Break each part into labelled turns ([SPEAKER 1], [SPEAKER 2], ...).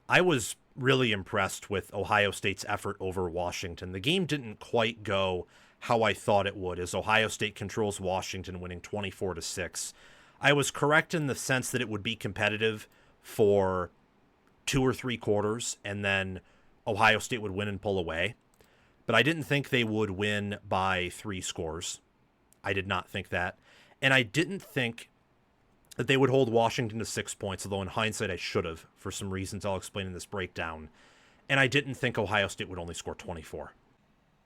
[SPEAKER 1] I was really impressed with Ohio State's effort over Washington. The game didn't quite go how I thought it would, as Ohio State controls Washington, winning 24-6. I was correct in the sense that it would be competitive for 2 or 3 quarters, and then Ohio State would win and pull away. But I didn't think they would win by 3 scores. I did not think that. And I didn't think that they would hold Washington to 6 points, although in hindsight I should have, for some reasons I'll explain in this breakdown. And I didn't think Ohio State would only score 24.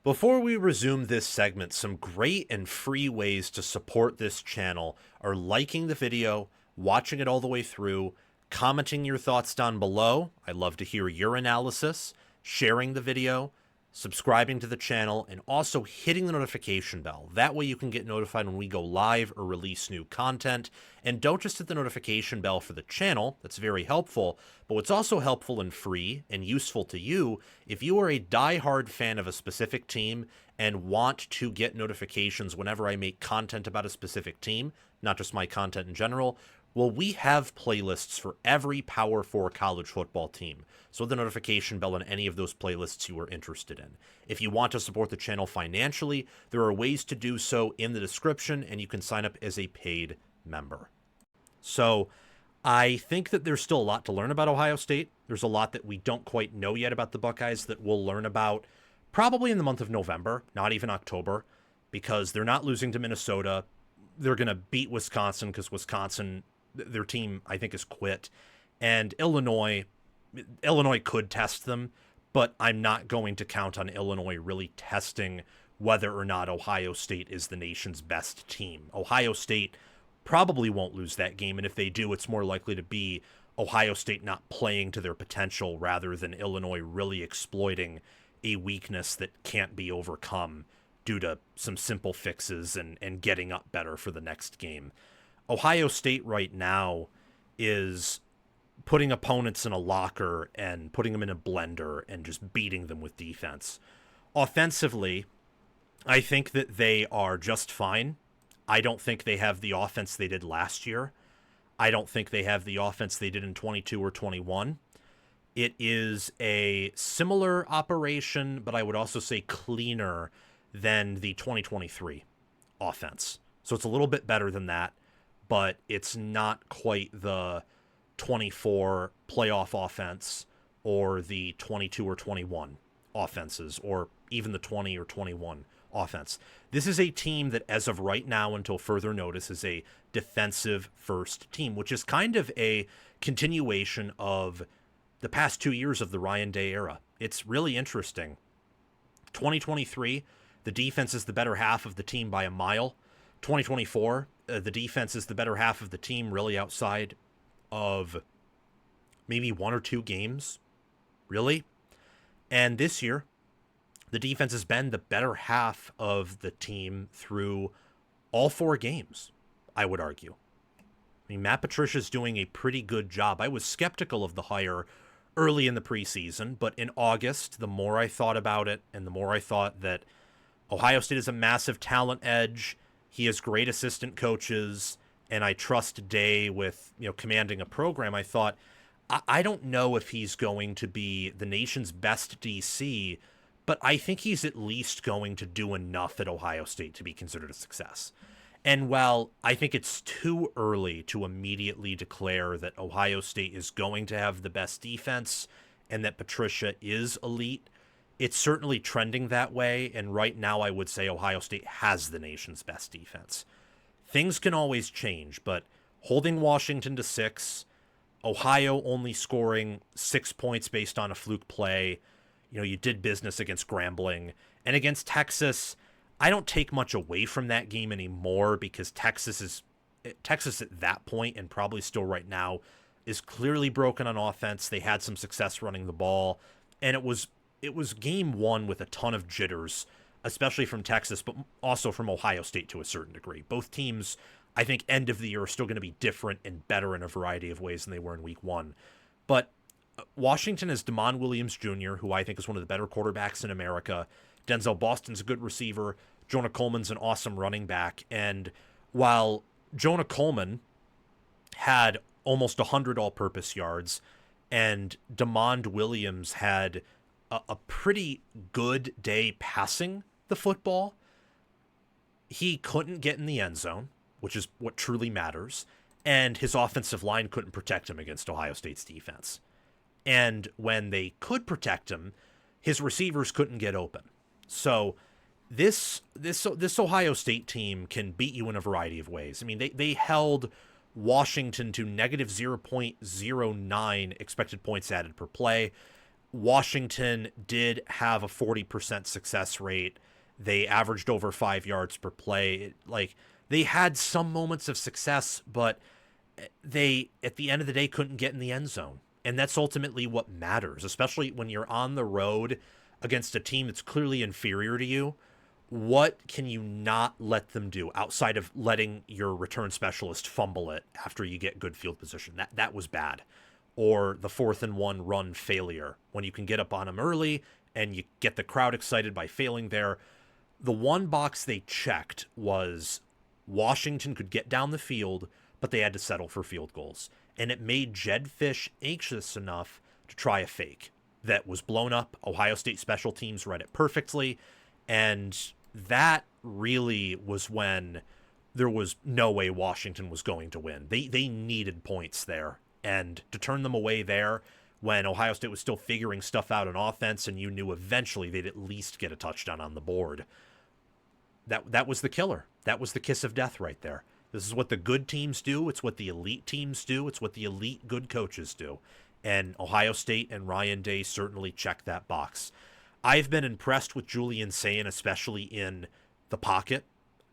[SPEAKER 1] Before we resume this segment, some great and free ways to support this channel are liking the video, watching it all the way through, commenting your thoughts down below. I'd love to hear your analysis, sharing the video, subscribing to the channel, and also hitting the notification bell. That way you can get notified when we go live or release new content. And don't just hit the notification bell for the channel, that's very helpful, but what's also helpful and free and useful to you, if you are a die-hard fan of a specific team and want to get notifications whenever I make content about a specific team, not just my content in general, well, we have playlists for every Power 4 college football team, so the notification bell on any of those playlists you are interested in. If you want to support the channel financially, there are ways to do so in the description, and you can sign up as a paid member. So I think that there's still a lot to learn about Ohio State. There's a lot that we don't quite know yet about the Buckeyes that we'll learn about probably in the month of November, not even October, because they're not losing to Minnesota. They're going to beat Wisconsin because Wisconsin, their team, I think, is quit. And Illinois could test them, but I'm not going to count on Illinois really testing whether or not Ohio State is the nation's best team. Ohio State probably won't lose that game, and if they do, it's more likely to be Ohio State not playing to their potential rather than Illinois really exploiting a weakness that can't be overcome due to some simple fixes and getting up better for the next game. Ohio State right now is putting opponents in a locker and putting them in a blender and just beating them with defense. Offensively, I think that they are just fine. I don't think they have the offense they did last year. I don't think they have the offense they did in 22 or 21. It is a similar operation, but I would also say cleaner than the 2023 offense. So it's a little bit better than that, but it's not quite the 24 playoff offense or the 22 or 21 offenses, or even the 20 or 21 offense. This is a team that, as of right now, until further notice, is a defensive first team, which is kind of a continuation of the past 2 years of the Ryan Day era. It's really interesting. 2023, the defense is the better half of the team by a mile. 2024, the defense is the better half of the team, really outside of maybe 1 or 2 games, really. And this year, the defense has been the better half of the team through all 4 games, I would argue. I mean, Matt Patricia is doing a pretty good job. I was skeptical of the hire early in the preseason, but in August, the more I thought about it and the more I thought that Ohio State is a massive talent edge, he has great assistant coaches, and I trust Day with, commanding a program, I thought, I don't know if he's going to be the nation's best DC, but I think he's at least going to do enough at Ohio State to be considered a success. And while I think it's too early to immediately declare that Ohio State is going to have the best defense and that Patricia is elite, it's certainly trending that way, and right now I would say Ohio State has the nation's best defense. Things can always change, but holding Washington to 6, Ohio only scoring 6 points based on a fluke play, you did business against Grambling, and against Texas, I don't take much away from that game anymore because Texas at that point, and probably still right now, is clearly broken on offense. They had some success running the ball, and it was game 1 with a ton of jitters, especially from Texas, but also from Ohio State to a certain degree. Both teams, I think, end of the year are still going to be different and better in a variety of ways than they were in week 1. But Washington is DeMond Williams Jr., who I think is one of the better quarterbacks in America. Denzel Boston's a good receiver. Jonah Coleman's an awesome running back. And while Jonah Coleman had almost 100 all-purpose yards and DeMond Williams had a pretty good day passing the football. He couldn't get in the end zone, which is what truly matters, and his offensive line couldn't protect him against Ohio State's defense. And when they could protect him, his receivers couldn't get open. So this Ohio State team can beat you in a variety of ways. I mean, they held Washington to negative 0.09 expected points added per play. Washington did have a 40% success rate. They averaged over 5 yards per play. Like, they had some moments of success, but they, at the end of the day, couldn't get in the end zone. And that's ultimately what matters, especially when you're on the road against a team that's clearly inferior to you. What can you not let them do outside of letting your return specialist fumble it after you get good field position? That was bad. Or the 4th and 1 run failure, when you can get up on them early and you get the crowd excited by failing there. The one box they checked was Washington could get down the field, but they had to settle for field goals. And it made Jedd Fisch anxious enough to try a fake that was blown up. Ohio State special teams read it perfectly. And that really was when there was no way Washington was going to win. They needed points there. And to turn them away there when Ohio State was still figuring stuff out on offense and you knew eventually they'd at least get a touchdown on the board, that was the killer. That was the kiss of death right there. This is what the good teams do. It's what the elite teams do. It's what the elite good coaches do. And Ohio State and Ryan Day certainly check that box. I've been impressed with Julian Sayin, especially in the pocket.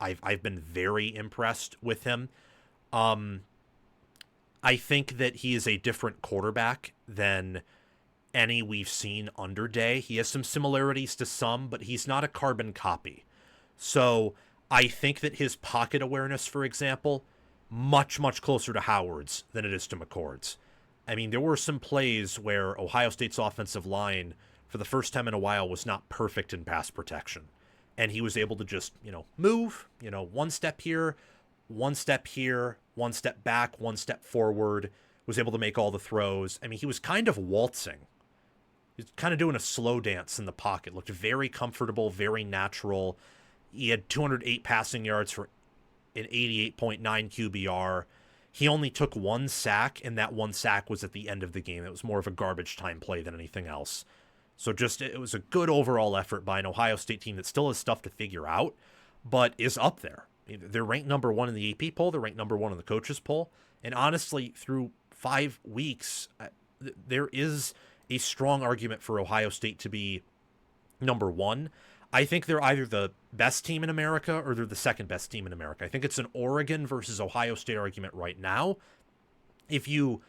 [SPEAKER 1] I've been very impressed with him. I think that he is a different quarterback than any we've seen under Day. He has some similarities to some, but he's not a carbon copy. So I think that his pocket awareness, for example, much, much closer to Howard's than it is to McCord's. I mean, there were some plays where Ohio State's offensive line, for the first time in a while, was not perfect in pass protection. And he was able to just, move, one step here, one step back, one step forward, was able to make all the throws. I mean, he was kind of waltzing. He was kind of doing a slow dance in the pocket. Looked very comfortable, very natural. He had 208 passing yards for an 88.9 QBR. He only took one sack, and that one sack was at the end of the game. It was more of a garbage time play than anything else. So it was a good overall effort by an Ohio State team that still has stuff to figure out, but is up there. They're ranked number 1 in the AP poll. They're ranked number 1 in the coaches poll. And honestly, through 5 weeks, there is a strong argument for Ohio State to be number 1. I think they're either the best team in America or they're the second best team in America. I think it's an Oregon versus Ohio State argument right now. If you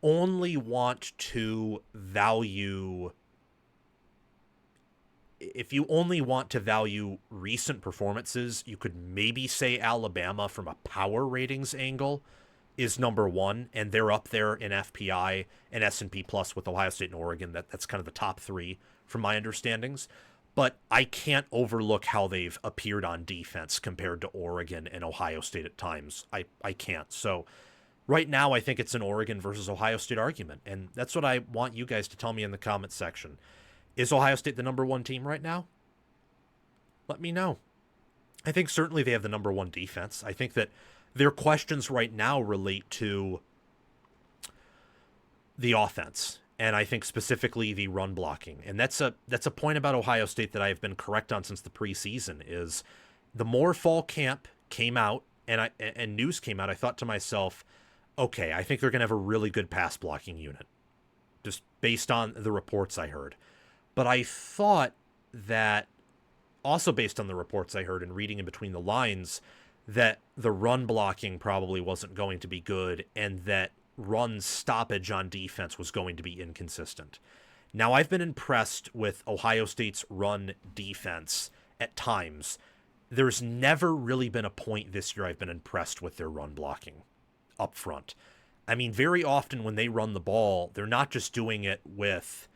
[SPEAKER 1] only want to value recent performances, you could maybe say Alabama from a power ratings angle is number 1, and they're up there in FPI and S&P Plus with Ohio State and Oregon. That's kind of the top 3 from my understandings. But I can't overlook how they've appeared on defense compared to Oregon and Ohio State at times. I can't. So right now, I think it's an Oregon versus Ohio State argument. And that's what I want you guys to tell me in the comments section. Is Ohio State the number 1 team right now? Let me know. I think certainly they have the number 1 defense. I think that their questions right now relate to the offense. And I think specifically the run blocking. And that's a point about Ohio State that I've been correct on since the preseason, is the more fall camp came out and news came out, I thought to myself, okay, I think they're going to have a really good pass blocking unit, just based on the reports I heard. But I thought that, also based on the reports I heard and reading in between the lines, that the run blocking probably wasn't going to be good and that run stoppage on defense was going to be inconsistent. Now, I've been impressed with Ohio State's run defense at times. There's never really been a point this year I've been impressed with their run blocking up front. I mean, very often when they run the ball, they're not just doing it with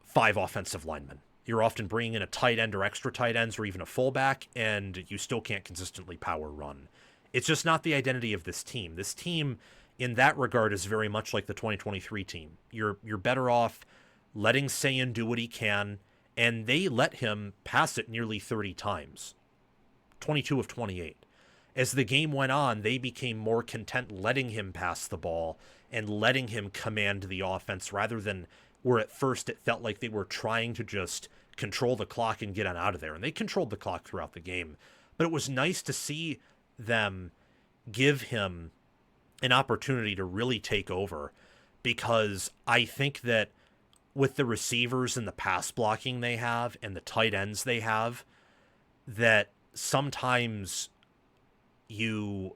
[SPEAKER 1] 5 offensive linemen. You're often bringing in a tight end or extra tight ends or even a fullback, and you still can't consistently power run. It's just not the identity of this team. This team in that regard is very much like the 2023 team. You're better off letting Sayin do what he can, and they let him pass it nearly 30 times, 22 of 28. As the game went on, they became more content letting him pass the ball and letting him command the offense rather than where at first it felt like they were trying to just control the clock and get on out of there. And they controlled the clock throughout the game. But it was nice to see them give him an opportunity to really take over, because I think that with the receivers and the pass blocking they have and the tight ends they have, that sometimes you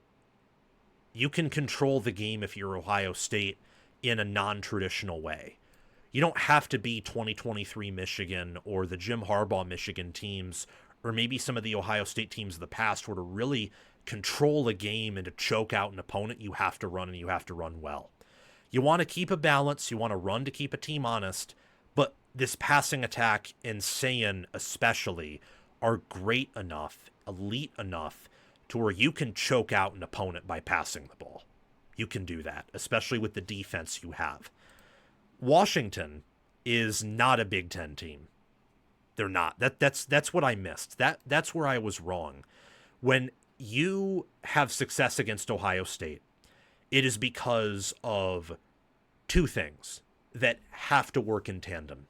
[SPEAKER 1] can control the game if you're Ohio State in a non-traditional way. You don't have to be 2023 Michigan or the Jim Harbaugh Michigan teams, or maybe some of the Ohio State teams of the past, where to really control a game and to choke out an opponent, you have to run, and you have to run well. You want to keep a balance. You want to run to keep a team honest. But this passing attack and Sayin especially are great enough, elite enough, to where you can choke out an opponent by passing the ball. You can do that, especially with the defense you have. Washington is not a Big Ten team. They're not. That's what I missed. That's where I was wrong. When you have success against Ohio State, it is because of two things that have to work in tandem.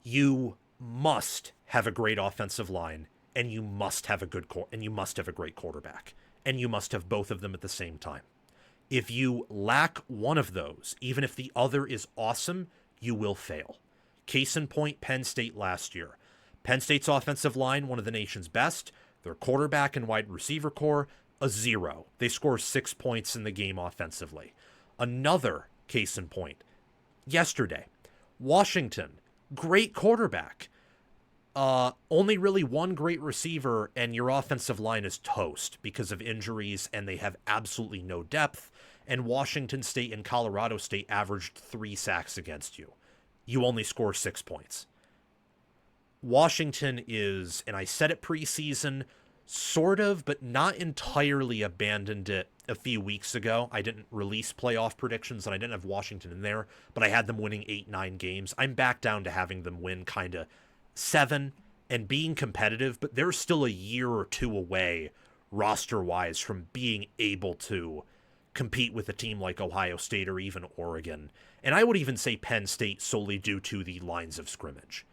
[SPEAKER 1] You must have a great offensive line, and you must have a great quarterback, and you must have both of them at the same time. If you lack one of those, even if the other is awesome, you will fail. Case in point, Penn State last year. Penn State's offensive line, one of the nation's best. Their quarterback and wide receiver core, a 0. They score 6 points in the game offensively. Another case in point, yesterday, Washington, great quarterback. Only really one great receiver, and your offensive line is toast because of injuries, and they have absolutely no depth. And Washington State and Colorado State averaged 3 sacks against you. You only score 6 points. Washington is, and I said it preseason, sort of, but not entirely abandoned it a few weeks ago. I didn't release playoff predictions, and I didn't have Washington in there, but I had them winning 8-9 games. I'm back down to having them win kind of 7 and being competitive, but they're still a year or two away roster-wise from being able to compete with a team like Ohio State or even Oregon. And I would even say Penn State solely due to the lines of scrimmage.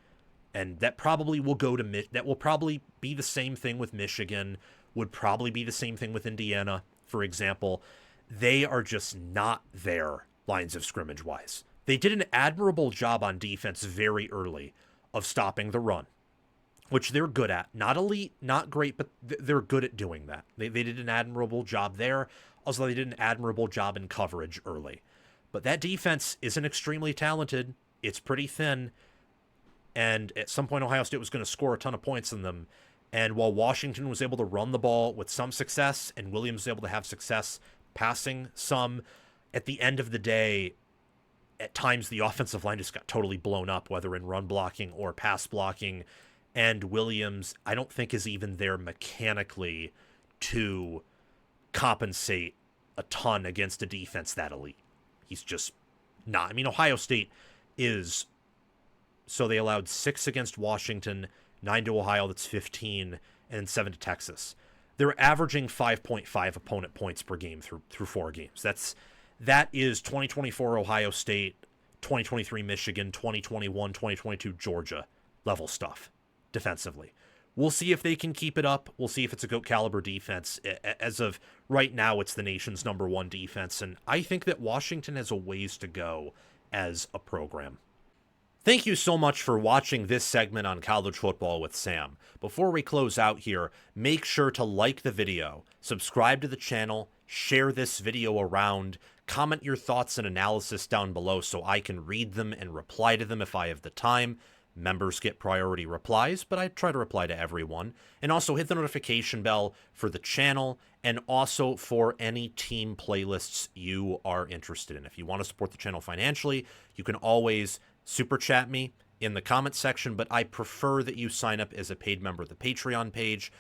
[SPEAKER 1] And that probably will that will probably be the same thing with Michigan, would probably be the same thing with Indiana, for example. They are just not there lines of scrimmage-wise. They did an admirable job on defense very early of stopping the run, which they're good at. Not elite, not great, but they're good at doing that. They did an admirable job there. Also, they did an admirable job in coverage early. But that defense isn't extremely talented. It's pretty thin. And at some point, Ohio State was going to score a ton of points in them. And while Washington was able to run the ball with some success, and Williams was able to have success passing some, at the end of the day, at times the offensive line just got totally blown up, whether in run blocking or pass blocking. And Williams, I don't think, is even there mechanically to compensate a ton against a defense that elite. He's just not. I mean, Ohio State is... So they allowed 6 against Washington, 9 to Ohio, that's 15, and 7 to Texas. They're averaging 5.5 opponent points per game through 4 games. That is 2024 Ohio State, 2023 Michigan, 2021, 2022 Georgia level stuff defensively. We'll see if they can keep it up. We'll see if it's a GOAT caliber defense. As of right now, it's the nation's #1 defense, and I think that Washington has a ways to go as a program. Thank you so much for watching this segment on College Football with Sam. Before we close out here, make sure to like the video, subscribe to the channel, share this video around, comment your thoughts and analysis down below so I can read them and reply to them if I have the time. Members get priority replies, but I try to reply to everyone. And also hit the notification bell for the channel and also for any team playlists you are interested in. If you want to support the channel financially, you can always super chat me in the comment section, but I prefer that you sign up as a paid member of the Patreon page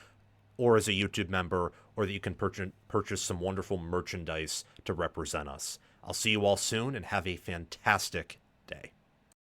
[SPEAKER 1] or as a YouTube member or that you can purchase some wonderful merchandise to represent us. I'll see you all soon and have a fantastic